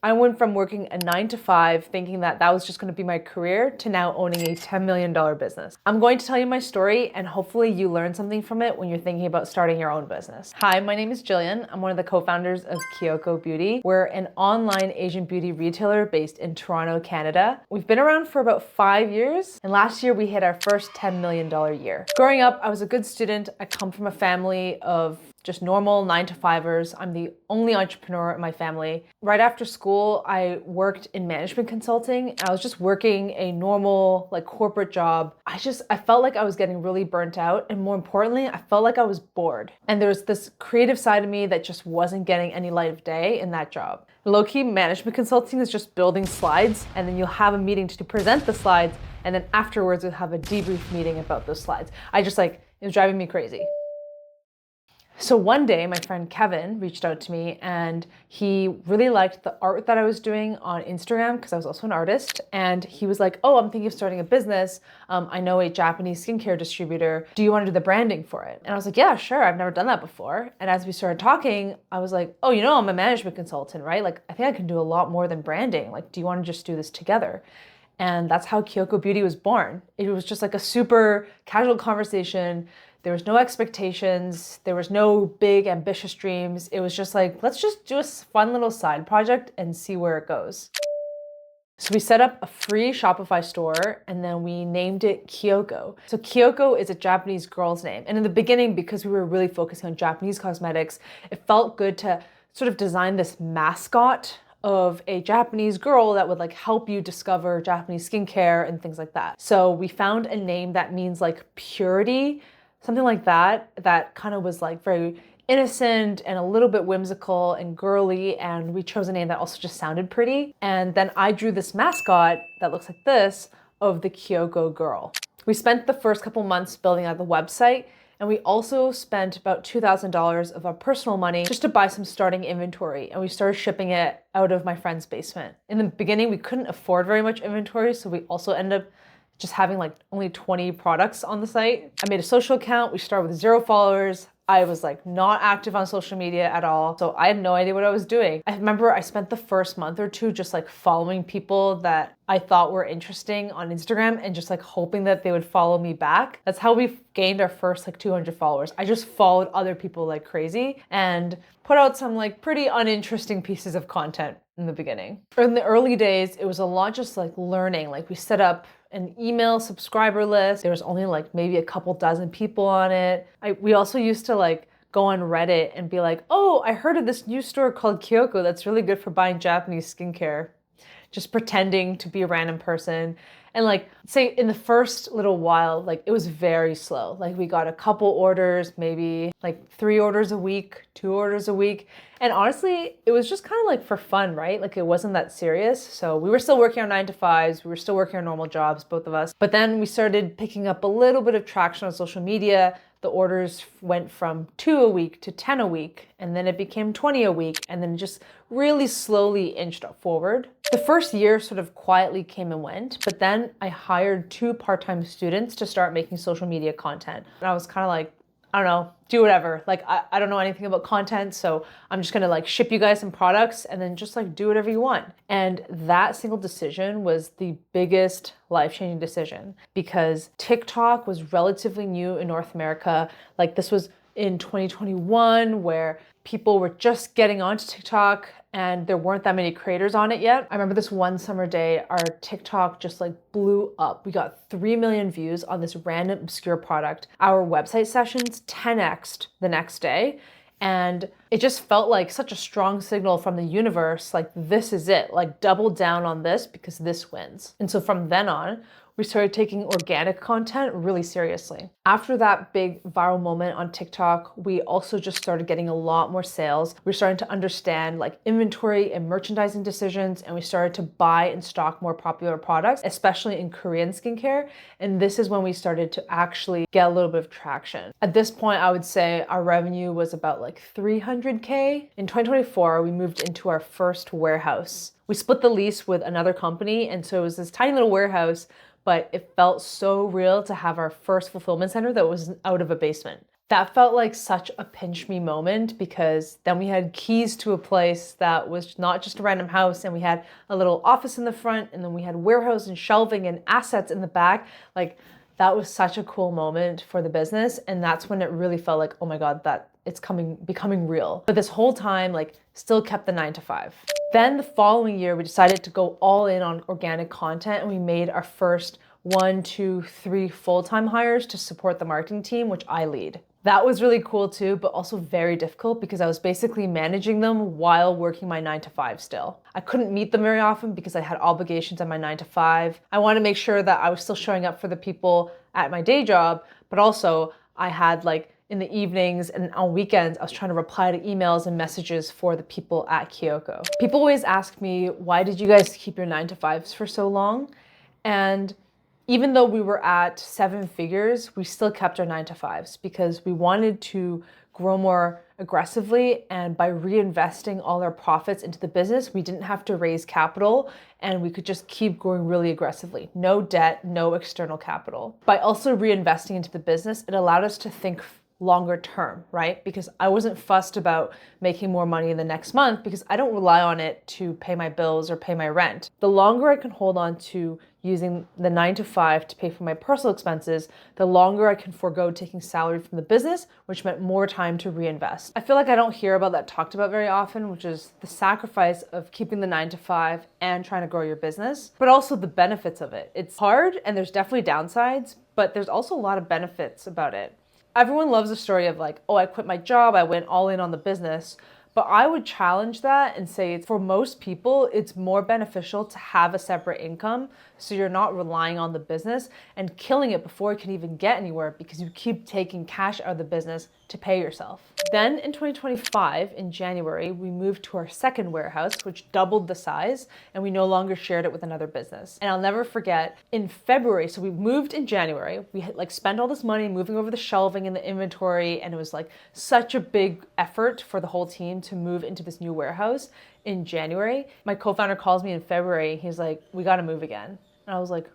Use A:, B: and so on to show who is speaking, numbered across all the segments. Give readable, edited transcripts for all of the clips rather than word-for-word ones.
A: I went from working a 9 to 5, thinking that that was just going to be my career, to now owning a $10 million business. I'm going to tell you my story, and hopefully you learn something from it when you're thinking about starting your own business. Hi, my name is Gillian. I'm one of the co-founders of Kiyoko Beauty. We're an online Asian beauty retailer based in Toronto, Canada. We've been around for about 5 years, and last year we hit our first $10 million year. Growing up, I was a good student. I come from a family of just normal 9 to 5ers. I'm the only entrepreneur in my family. Right after school, I worked in management consulting. I was just working a normal corporate job. I felt like I was getting really burnt out. And more importantly, I felt like I was bored. And there was this creative side of me that just wasn't getting any light of day in that job. Low-key management consulting is just building slides, and then you'll have a meeting to present the slides. And then afterwards, you'll have a debrief meeting about those slides. It was driving me crazy. So one day, my friend Kevin reached out to me, and he really liked the art that I was doing on Instagram, because I was also an artist. And he was like, oh, I'm thinking of starting a business. I know a Japanese skincare distributor. Do you want to do the branding for it? And I was like, yeah, sure. I've never done that before. And as we started talking, I was like, oh, I'm a management consultant, right? I think I can do a lot more than branding. Do you want to just do this together? And that's how Kiyoko Beauty was born. It was just a super casual conversation. There was no expectations. There was no big ambitious dreams. It was just let's just do a fun little side project and see where it goes. So we set up a free Shopify store, and then we named it Kiyoko. So Kiyoko is a Japanese girl's name. And in the beginning, because we were really focusing on Japanese cosmetics, it felt good to sort of design this mascot of a Japanese girl that would help you discover Japanese skincare and things like that. So we found a name that means purity, something like that kind of was very innocent and a little bit whimsical and girly, and we chose a name that also just sounded pretty. And then I drew this mascot that looks like this of the Kiyoko girl. We spent the first couple months building out the website, and we also spent about $2,000 of our personal money just to buy some starting inventory, and we started shipping it out of my friend's basement. In the beginning, we couldn't afford very much inventory, so we also ended up just having only 20 products on the site. I made a social account. We started with 0 followers. I was not active on social media at all. So I had no idea what I was doing. I remember I spent the first month or two just following people that I thought were interesting on Instagram, and just hoping that they would follow me back. That's how we gained our first 200 followers. I just followed other people like crazy and put out some pretty uninteresting pieces of content in the beginning. In the early days, it was a lot just learning. We set up an email subscriber list. There was only maybe a couple dozen people on it. We also used to go on Reddit and be oh, I heard of this new store called Kiyoko that's really good for buying Japanese skincare. Just pretending to be a random person. And say in the first little while, it was very slow. We got a couple orders, maybe 3 orders a week, 2 orders a week. And honestly, it was just kind of for fun, right? It wasn't that serious. So we were still working our 9 to 5s. We were still working our normal jobs, both of us. But then we started picking up a little bit of traction on social media. The orders went from 2 a week to 10 a week, and then it became 20 a week, and then just really slowly inched forward. The first year sort of quietly came and went, but then I hired 2 part-time students to start making social media content. And I was kind of I don't know, do whatever. I don't know anything about content, so I'm just gonna ship you guys some products and then just do whatever you want. And that single decision was the biggest life-changing decision, because TikTok was relatively new in North America. This was in 2021, where people were just getting onto TikTok and there weren't that many creators on it yet. I remember this one summer day, our TikTok just blew up. We got 3 million views on this random obscure product. Our website sessions 10x'd the next day. And it just felt like such a strong signal from the universe, this is it, double down on this because this wins. And so from then on, we started taking organic content really seriously. After that big viral moment on TikTok, we also just started getting a lot more sales. We're starting to understand inventory and merchandising decisions, and we started to buy and stock more popular products, especially in Korean skincare. And this is when we started to actually get a little bit of traction. At this point, I would say our revenue was about $300K. In 2024, we moved into our first warehouse. We split the lease with another company, and so it was this tiny little warehouse, but it felt so real to have our first fulfillment center that was out of a basement. That felt like such a pinch me moment because then we had keys to a place that was not just a random house, and we had a little office in the front, and then we had warehouse and shelving and assets in the back. Like, that was such a cool moment for the business, and that's when it really felt like, oh my God, that it's becoming real. But this whole time, like, still kept the 9 to 5. Then the following year, we decided to go all in on organic content, and we made our first 1, 2, 3 full-time hires to support the marketing team, which I lead. That was really cool too, but also very difficult because I was basically managing them while working my 9 to 5 still. I couldn't meet them very often because I had obligations on my 9 to 5. I wanted to make sure that I was still showing up for the people at my day job, but also I had, like, in the evenings and on weekends, I was trying to reply to emails and messages for the people at Kiyoko. People always ask me, why did you guys keep your 9 to 5s for so long? And even though we were at 7 figures, we still kept our 9 to 5s because we wanted to grow more aggressively. And by reinvesting all our profits into the business, we didn't have to raise capital, and we could just keep growing really aggressively. No debt, no external capital. By also reinvesting into the business, it allowed us to think longer term, right? Because I wasn't fussed about making more money in the next month because I don't rely on it to pay my bills or pay my rent. The longer I can hold on to using the 9 to 5 to pay for my personal expenses, the longer I can forego taking salary from the business, which meant more time to reinvest. I feel like I don't hear about that talked about very often, which is the sacrifice of keeping the 9 to 5 and trying to grow your business, but also the benefits of it. It's hard and there's definitely downsides, but there's also a lot of benefits about it. Everyone loves the story of, like, oh, I quit my job, I went all in on the business. But I would challenge that and say for most people, it's more beneficial to have a separate income so you're not relying on the business and killing it before it can even get anywhere because you keep taking cash out of the business to pay yourself. Then in 2025, in January, we moved to our second warehouse, which doubled the size, and we no longer shared it with another business. And I'll never forget, in February, so we moved in January, we had, like, spent all this money moving over the shelving and the inventory, and it was like such a big effort for the whole team to move into this new warehouse in January. My co-founder calls me in February. He's like, we got to move again. And I was like,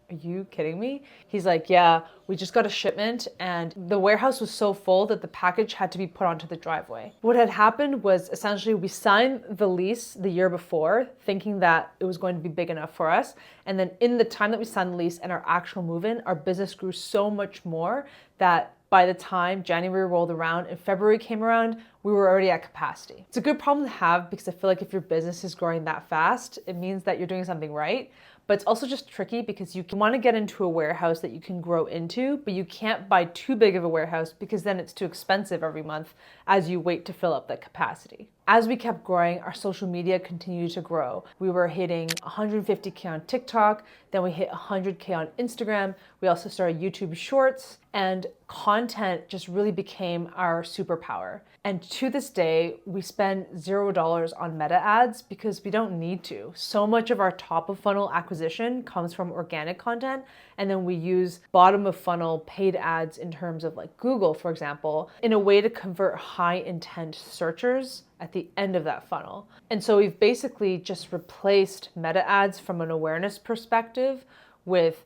A: are you kidding me? He's like, yeah, we just got a shipment and the warehouse was so full that the package had to be put onto the driveway. What had happened was essentially we signed the lease the year before thinking that it was going to be big enough for us. And then in the time that we signed the lease and our actual move-in, our business grew so much more that by the time January rolled around and February came around, we were already at capacity. It's a good problem to have because I feel like if your business is growing that fast, it means that you're doing something right. But it's also just tricky because you want to get into a warehouse that you can grow into, but you can't buy too big of a warehouse because then it's too expensive every month as you wait to fill up that capacity. As we kept growing, our social media continued to grow. We were hitting 150K on TikTok, then we hit 100K on Instagram. We also started YouTube Shorts, and content just really became our superpower. And to this day, we spend $0 on meta ads because we don't need to. So much of our top of funnel acquisition comes from organic content, and then we use bottom of funnel paid ads in terms of, like, Google, for example, in a way to convert high intent searchers at the end of that funnel. And so we've basically just replaced meta ads from an awareness perspective with,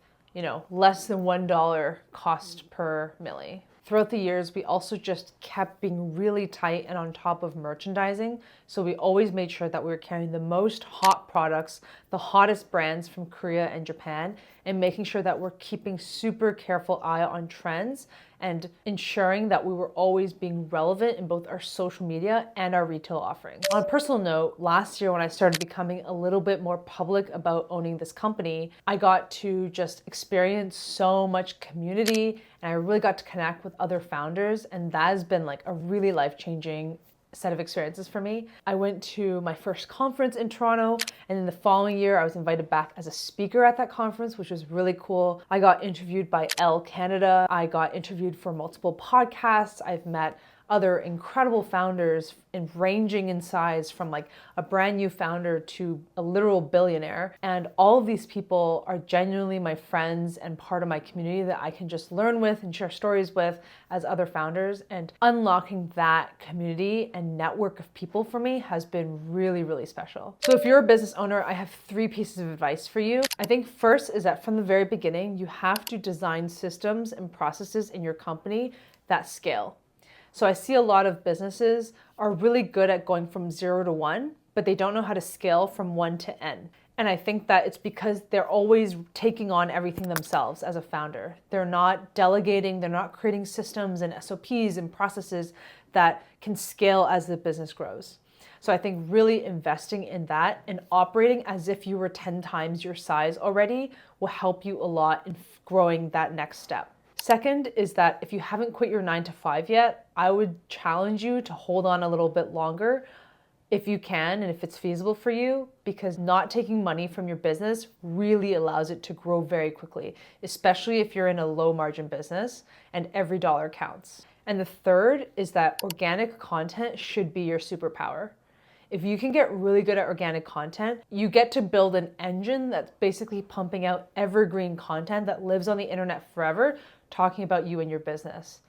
A: less than $1 cost per milli. Throughout the years, we also just kept being really tight and on top of merchandising. So we always made sure that we were carrying the most hot products, the hottest brands from Korea and Japan, and making sure that we're keeping super careful eye on trends and ensuring that we were always being relevant in both our social media and our retail offerings. On a personal note, last year when I started becoming a little bit more public about owning this company, I got to just experience so much community and I really got to connect with other founders, and that has been like a really life-changing set of experiences for me. I went to my first conference in Toronto, and then the following year I was invited back as a speaker at that conference, which was really cool. I got interviewed by Elle Canada. I got interviewed for multiple podcasts. I've met other incredible founders ranging in size from like a brand new founder to a literal billionaire. And all of these people are genuinely my friends and part of my community that I can just learn with and share stories with as other founders. And unlocking that community and network of people for me has been really, really special. So if you're a business owner, I have 3 pieces of advice for you. I think first is that from the very beginning, you have to design systems and processes in your company that scale. So I see a lot of businesses are really good at going from 0 to 1, but they don't know how to scale from 1 to N. And I think that it's because they're always taking on everything themselves as a founder. They're not delegating, they're not creating systems and SOPs and processes that can scale as the business grows. So I think really investing in that and operating as if you were 10 times your size already will help you a lot in growing that next step. Second is that if you haven't quit your 9 to 5 yet, I would challenge you to hold on a little bit longer if you can and if it's feasible for you, because not taking money from your business really allows it to grow very quickly, especially if you're in a low margin business and every dollar counts. And the third is that organic content should be your superpower. If you can get really good at organic content, you get to build an engine that's basically pumping out evergreen content that lives on the internet forever, talking about you and your business.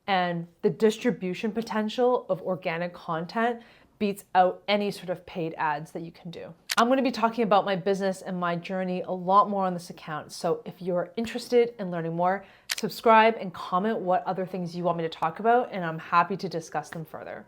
A: And the distribution potential of organic content beats out any sort of paid ads that you can do. I'm going to be talking about my business and my journey a lot more on this account. So if you're interested in learning more, subscribe and comment what other things you want me to talk about, and I'm happy to discuss them further.